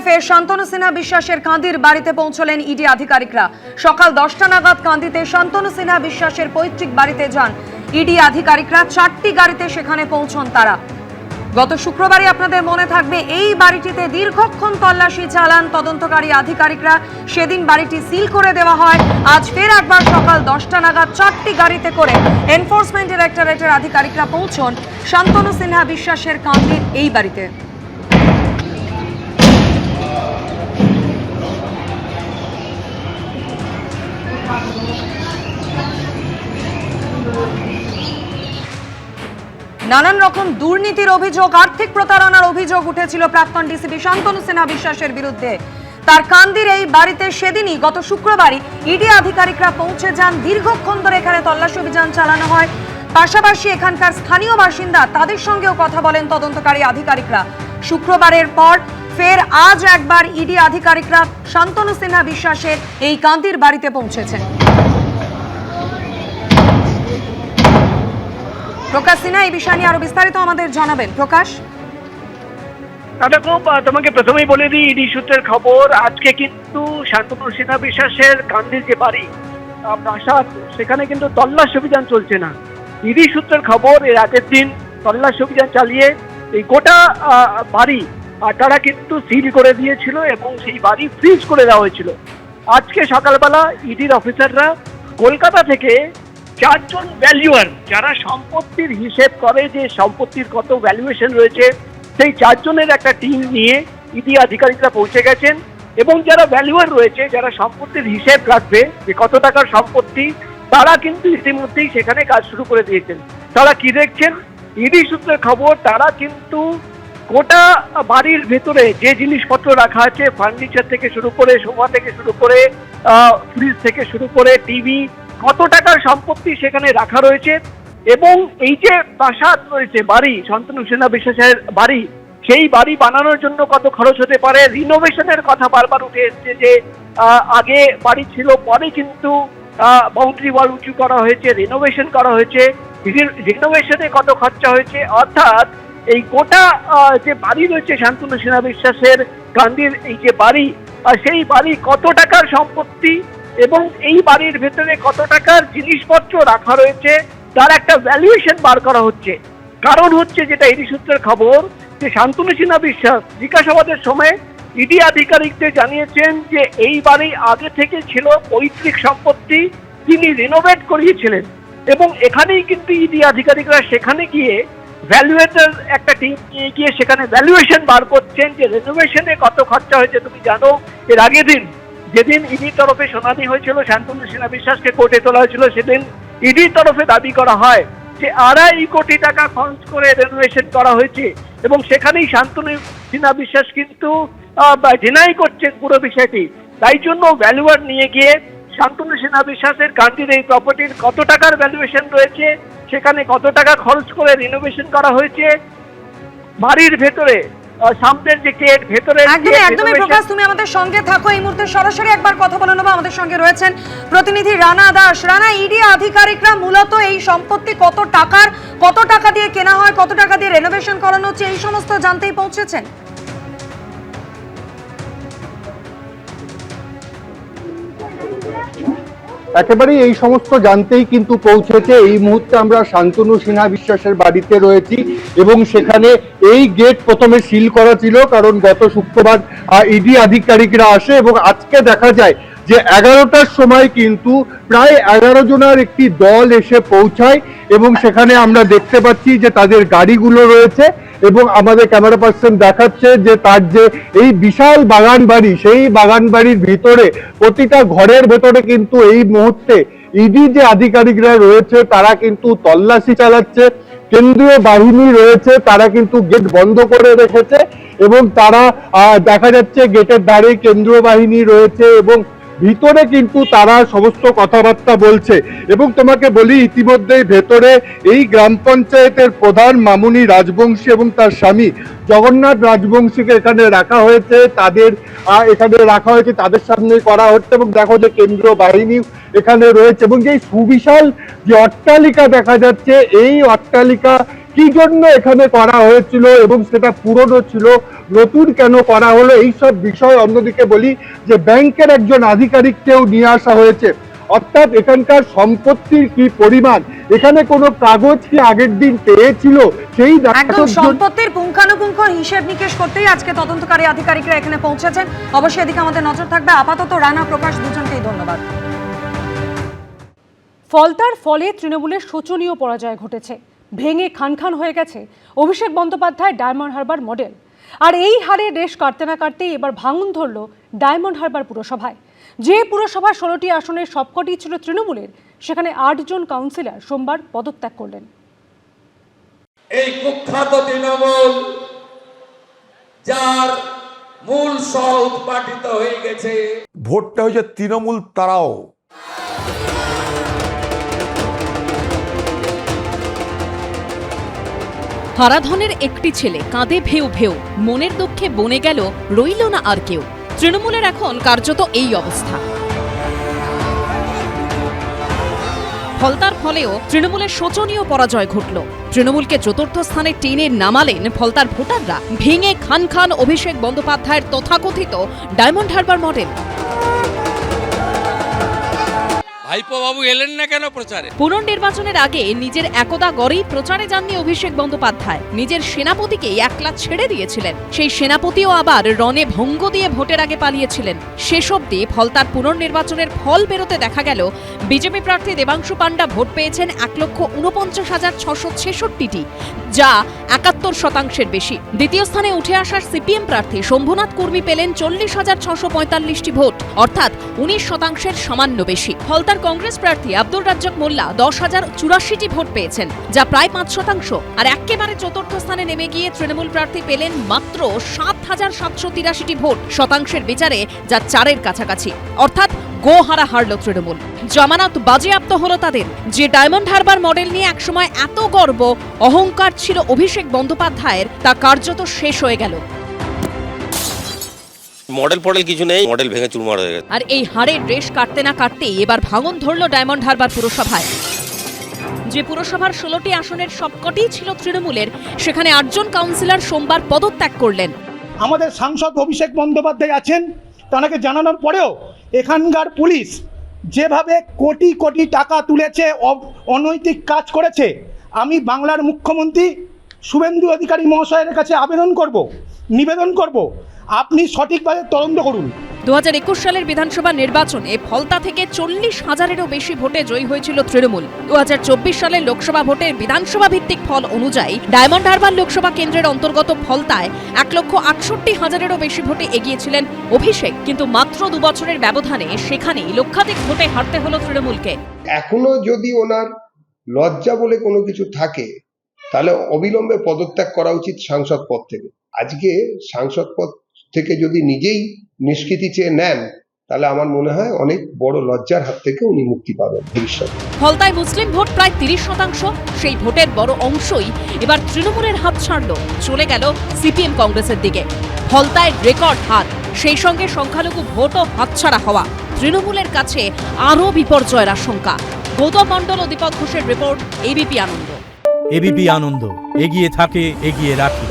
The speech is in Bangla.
ফের শান্তনু সিনহা বিশ্বাসের কান্দির বাড়িতে পৌঁছলেন ইডি আধিকারিকরা। সকাল 10টা নাগাদ কান্দিতে শান্তনু সিনহা বিশ্বাসের পৈতৃক বাড়িতে যান ইডি আধিকারিকরা। 4টি গাড়িতে সেখানে পৌঁছন তারা। গত শুক্রবারই আপনাদের মনে থাকবে এই বাড়িটিতে দীর্ঘক্ষণ তল্লাশি চালান তদন্তকারী আধিকারিকরা। সেদিন বাড়িটি সিল করে দেওয়া হয়। আজ ফের একবার সকাল 10টা নাগাদ 4টি গাড়িতে করে এনফোর্সমেন্ট ডিরেক্টরেটের আধিকারিকরা পৌঁছন শান্তনু সিনহা বিশ্বাসের কান্দির এই বাড়িতে। নানান রকম দুর্নীতির অভিযোগ, আর্থিক প্রতারণার অভিযোগ উঠেছিল প্রাক্তন ডিসিপি শান্তনু সিনহা বিশ্বাসের বিরুদ্ধে। তার কান্দির এই বাড়িতে সেদিনই গত শুক্রবারই ইডি আধিকারিকরা পৌঁছে যান। দীর্ঘক্ষণ ধরে এখানে তল্লাশি অভিযান চালানো হয়। পাশাপাশি এখানকার স্থানীয় বাসিন্দা তাদের সঙ্গেও কথা বলেন তদন্তকারী আধিকারিকরা। শুক্রবারের পর ফের আজ একবার ইডি আধিকারিকরা শান্তনু সিনহা বিশ্বাসের এই কান্দির বাড়িতে পৌঁছেছেন। প্রকাশ সিনহা এই বিষয় নিয়ে আরো বিস্তারিত আমাদের জানাবেন। প্রকাশ, দেখো, তোমাকে প্রথমেই বলে দিই ইডি সূত্রের খবর। আজকে কিন্তু শান্তনু সিনহা বিশ্বাসের কান্দির যে বাড়ি প্রাসাদ, সেখানে কিন্তু তল্লাশি অভিযান চলছে না। ইডি সূত্রের খবর, এর আগের দিন তল্লাশি অভিযান চালিয়ে এই গোটা বাড়ি তারা কিন্তু সিল করে দিয়েছিল এবং সেই বাড়ি ফ্রিজ করে দেওয়া হয়েছিল। আজকে সকালবেলা ইডির অফিসাররা কলকাতা থেকে 4 জন ভ্যালুয়ার, যারা সম্পত্তির হিসেব করে যে সম্পত্তির কত ভ্যালুয়েশন রয়েছে, সেই 4 জনের একটা টিম নিয়ে ইডি আধিকারিকরা পৌঁছে গেছেন। এবং যারা ভ্যালুয়ার রয়েছে, যারা সম্পত্তির হিসেব রাখবে যে কত টাকার সম্পত্তি, তারা কিন্তু ইতিমধ্যেই সেখানে কাজ শুরু করে দিয়েছেন। তারা কি দেখছেন? ইডি সূত্রের খবর, তারা কিন্তু গোটা বাড়ির ভেতরে যে জিনিসপত্র রাখা আছে, ফার্নিচার থেকে শুরু করে, সোফা থেকে শুরু করে, ফ্রিজ থেকে শুরু করে, টিভি, কত টাকার সম্পত্তি সেখানে রাখা রয়েছে। এবং এই যে প্রাসাদ রয়েছে, বাড়ি, শান্তনু সিনহা বিশ্বাসের বাড়ি, সেই বাড়ি বানানোর জন্য কত খরচ হতে পারে। রিনোভেশনের কথা বারবার উঠে এসছে যে আগে বাড়ি ছিল, পরে কিন্তু বাউন্ডারি ওয়াল উঁচু করা হয়েছে, রিনোভেশন করা হয়েছে, রিনোভেশনে কত খরচা হয়েছে। অর্থাৎ এই গোটা যে বাড়ি রয়েছে শান্তনু সিনহা বিশ্বাসের কান্দির এই যে বাড়ি, সেই বাড়ি কত টাকার সম্পত্তি এবং এই বাড়ির ভেতরে কত টাকার জিনিসপত্র রাখা রয়েছে, তার একটা ভ্যালুয়েশন বার করা হচ্ছে। কারণ হচ্ছে, যেটা ইডি সূত্রের খবর, যে শান্তনু সিনহা বিশ্বাস জিজ্ঞাসাবাদের সময় ইডি আধিকারিকদের জানিয়েছেন যে এই বাড়ি আগে থেকে ছিল পৈতৃক সম্পত্তি, তিনি রিনোভেট করিয়েছিলেন। এবং এখানেই কিন্তু ইডি আধিকারিকরা সেখানে গিয়ে ভ্যালুয়েটর একটা টিম নিয়ে গিয়ে সেখানে ভ্যালুয়েশন বার করছেন যে রিনোভেশনে কত খরচা হয়েছে। তুমি জানো, এর আগের দিন যেদিন ইডির তরফে শুনানি হয়েছিল, শান্তনু সিনহা বিশ্বাসকে কোর্টে তোলা হয়েছিল, সেদিন ইডির তরফে দাবি করা হয় যে 2.5 কোটি টাকা খরচ করে রেনোভেশন করা হয়েছে। এবং সেখানেই শান্তনু সিনহা বিশ্বাস কিন্তু ডিনাই করছেন পুরো বিষয়টি। তাই জন্য ভ্যালুয়ার নিয়ে গিয়ে শান্তনু সিনহা বিশ্বাসের কান্দির এই প্রপার্টির কত টাকার ভ্যালুয়েশন রয়েছে, সেখানে কত টাকা খরচ করে রিনোভেশন করা হয়েছে, বাড়ির ভেতরে সামনের যে গেট, ভেতরে একদমই। প্রকাশ, তুমি আমাদের সঙ্গে থাকো। এই মুহূর্তে সরাসরি একবার কথা বলে নেবো। আমাদের সঙ্গে রয়েছেন প্রতিনিধি রানা দাস। রানা, ইডি আধিকারিকরা মূলত এই সম্পত্তি কত টাকা দিয়ে কেনা হয়, কত টাকা দিয়ে রেনোভেশন করানো হচ্ছে, এই সমস্ত জানতেই পৌঁছেছেন? একেবারেই এই সমস্ত জানতেই কিন্তু পৌঁছেছে। এই মুহূর্তে আমরা শান্তনু সিনহা বিশ্বাসের বাড়িতে রয়েছি এবং সেখানে এই গেট প্রথমে সিল করা ছিল, কারণ গত শুক্রবার ইডি আধিকারিকরা আসে এবং আজকে দেখা যায় যে 11টার সময় কিন্তু প্রায় 11 জনের একটি দল এসে পৌঁছায় এবং সেখানে আমরা দেখতে পাচ্ছি যে তাদের গাড়িগুলো রয়েছে এবং আমাদের ক্যামেরা পার্সন দেখাচ্ছে যে তার যে এই বিশাল বাগান বাড়ি, সেই বাগান বাড়ির ভিতরে প্রতিটা ঘরের ভেতরে কিন্তু এই মুহূর্তে ইডি যে আধিকারিকরা রয়েছে তারা কিন্তু তল্লাশি চালাচ্ছে। কেন্দ্রীয় বাহিনী রয়েছে, তারা কিন্তু গেট বন্ধ করে রেখেছে এবং তারা দেখা যাচ্ছে গেটের ধারে কেন্দ্রীয় বাহিনী রয়েছে এবং ভিতরে কিন্তু তারা সমস্ত কথাবার্তা বলছে। এবং তোমাকে বলি, ইতিমধ্যেই ভেতরে এই গ্রাম পঞ্চায়েতের প্রধান মামুনি রাজবংশী এবং তার স্বামী জগন্নাথ রাজবংশীকে এখানে রাখা হয়েছে। তাদের সামনে করা হচ্ছে এবং দেখো যে কেন্দ্রীয় বাহিনী এখানে রয়েছে এবং যে সুবিশাল যে অট্টালিকা দেখা যাচ্ছে, এই অট্টালিকা কি জন্য এখানে করা হয়েছিল এবং সেটা পুরনো ছিল, নতুন কেন করা হলো, এইসব বিষয়। অন্যদিকে বলি যে ব্যাংকের একজন আধিকারিককেও নিয়ে আসা হয়েছে, অর্থাৎ এখানকার সম্পত্তির কি পরিমাণ, এখানে কোনো কাগজ কি আগের দিন পেয়েছিল সেই একদম সম্পত্তির পুঙ্খানুপুঙ্খ হিসেব নিকেশ করতেই আজকে তদন্তকারী আধিকারিকরা এখানে পৌঁছেছেন। অবশ্যই এদিকে আমাদের নজর থাকবে। আপাতত রানা, প্রকাশ দুজনকেই ধন্যবাদ। ফলতার ফলে তৃণমূলের শোচনীয় পরাজয় ঘটেছে, ভেঙে খান হয়ে গেছে অভিষেক বন্দ্যোপাধ্যায় ডায়মন্ড হারবার মডেল। আর এই হারে রেশ কাটতে না কাটতেই এবার ভাঙন ধরল ডায়মন্ড হারবার পুরসভায়। যে পুরসভার 16টি আসনের সবকটি ছিল তৃণমূলের, সেখানে 8 জন কাউন্সিলর সোমবার পদত্যাগ করলেন। এই কুখ্যাত তৃণমূল, যার মূল সহ উৎপাটিত হয়ে গেছে, ভোটটা হয়েছে তৃণমূল তারাও। হারাধনের একটি ছেলে কাঁদে ভেউ ভেউ, মনের দুঃখে বনে গেল, রইল না আর কেউ। তৃণমূলের এখন কার্যত এই অবস্থা। ফলতার ফলেও তৃণমূলের শোচনীয় পরাজয় ঘটল। তৃণমূলকে চতুর্থ স্থানে টেনে নামালেন ফলতার ভোটাররা। ভেঙে খান অভিষেক বন্দ্যোপাধ্যায়ের তথাকথিত ডায়মন্ড হারবার মডেল। ভাইপো বাবু এলেন না কেন প্রচারে? পুনর্নির্বাচনের আগে নিজের একদা গড়েই প্রচারে যাননি অভিষেক বন্দ্যোপাধ্যায়। নিজের সেনাপতিকেই একলা ছেড়ে দিয়েছিলেন। সেই সেনাপতিও আবার রণে ভঙ্গ দিয়ে ভোটের আগে পালিয়েছিলেন। শেষ অবধি ফলতার পুনর্নির্বাচনের ফল বেরোতে দেখা গেল বিজেপি প্রার্থী দেবাংশু পাণ্ডা ভোট পেয়েছেন 1,49,666টি, যা 71% বেশি। দ্বিতীয় স্থানে উঠে আসার সিপিএম প্রার্থী শম্ভুনাথ কুর্মী পেলেন 40,645টি ভোট, অর্থাৎ 19% সামান্য বেশি। ফলতার কংগ্রেস প্রার্থী আব্দুল রাজ্জাক মোল্লা 10,084টি ভোট পেয়েছেন, যা প্রায় 5%। আর একেবারে চতুর্থ স্থানে নেমে গিয়ে তৃণমূল প্রার্থী পেলেন মাত্র 7,783টি ভোট, শতাংশের বিচারে যা 4-এর কাছাকাছি। অর্থাৎ গোহারা হারল তৃণমূল। জামানত বাজেয়াপ্ত হলো তাদের। যে ডায়মন্ড হারবার মডেল নিয়ে একসময় এত গর্ব অহংকার ছিল অভিষেক বন্দ্যোপাধ্যায়ের, তা কার্যত শেষ হয়ে গেল। মডেল কিছু নেই, মডেল ভেঙে চুরমার হয়ে গেছে। আর এই হারের রেশ কাটতে না কাটতেই এবার ভাঙন ধরল ডায়মন্ড হারবার পুরসভায়। যে পুরসভার 16টি আসনের সবকটি ছিল তৃণমূলের, সেখানে 8 জন কাউন্সিলর সোমবার পদত্যাগ করলেন। আমাদের সাংসদ অভিষেক বন্দ্যোপাধ্যায় আছেন, তাকে জানানোর পরেও এখানকার পুলিশ যেভাবে কোটি কোটি টাকা তুলেছে, অনৈতিক কাজ করেছে, আমি বাংলার মুখ্যমন্ত্রী শুভেন্দু অধিকারী মহাশয়ের কাছে নিবেদন করব আপনি সঠিকভাবে তদন্ত করুন। 2021 সালের বিধানসভা নির্বাচনে ফলতা থেকে 40,000-এরও বেশি ভোটে জয়ী হয়েছিল তৃণমূল। 2024 সালের লোকসভা ভোটের বিধানসভা ভিত্তিক ফল অনুযায়ী ডায়মন্ড হারবার লোকসভা কেন্দ্রের অন্তর্গত ফলতায় 1,68,000-এরও বেশি ভোটে এগিয়েছিলেন অভিষেক। কিন্তু মাত্র 2 বছরের ব্যবধানে সেখানেই লক্ষাধিক ভোটে হারতে হলো তৃণমূলকে। এখনো যদি ওনার লজ্জা বলে কোনো কিছু থাকে, তাহলে অবিলম্বে পদত্যাগ করা উচিত সাংসদ পদ থেকে। আজকে সাংসদ পদ থেকে যদি নিজেই নিষ্কৃতি চেয়ে নেন, তাহলে আমার মনে হয় অনেক বড় লজ্জার হাত থেকে উনি মুক্তি পাবেন ভবিষ্যতে। ফলতায় মুসলিম ভোট প্রায় 30%। সেই ভোটের বড় অংশই এবার তৃণমূলের হাত ছাড়ল, চলে গেল সিপিএম কংগ্রেসের দিকে। ফলতায় রেকর্ড হার, সেই সঙ্গে সংখ্যালঘু ভোটও হাতছাড়া হওয়া। তৃণমূলের কাছে আরও বিপর্যয়ের আশঙ্কা। গৌতম মণ্ডল ও দীপক ঘোষের রিপোর্ট, এবিপি আনন্দ। এবিপি আনন্দ, এগিয়ে থাকে, এগিয়ে রাখে।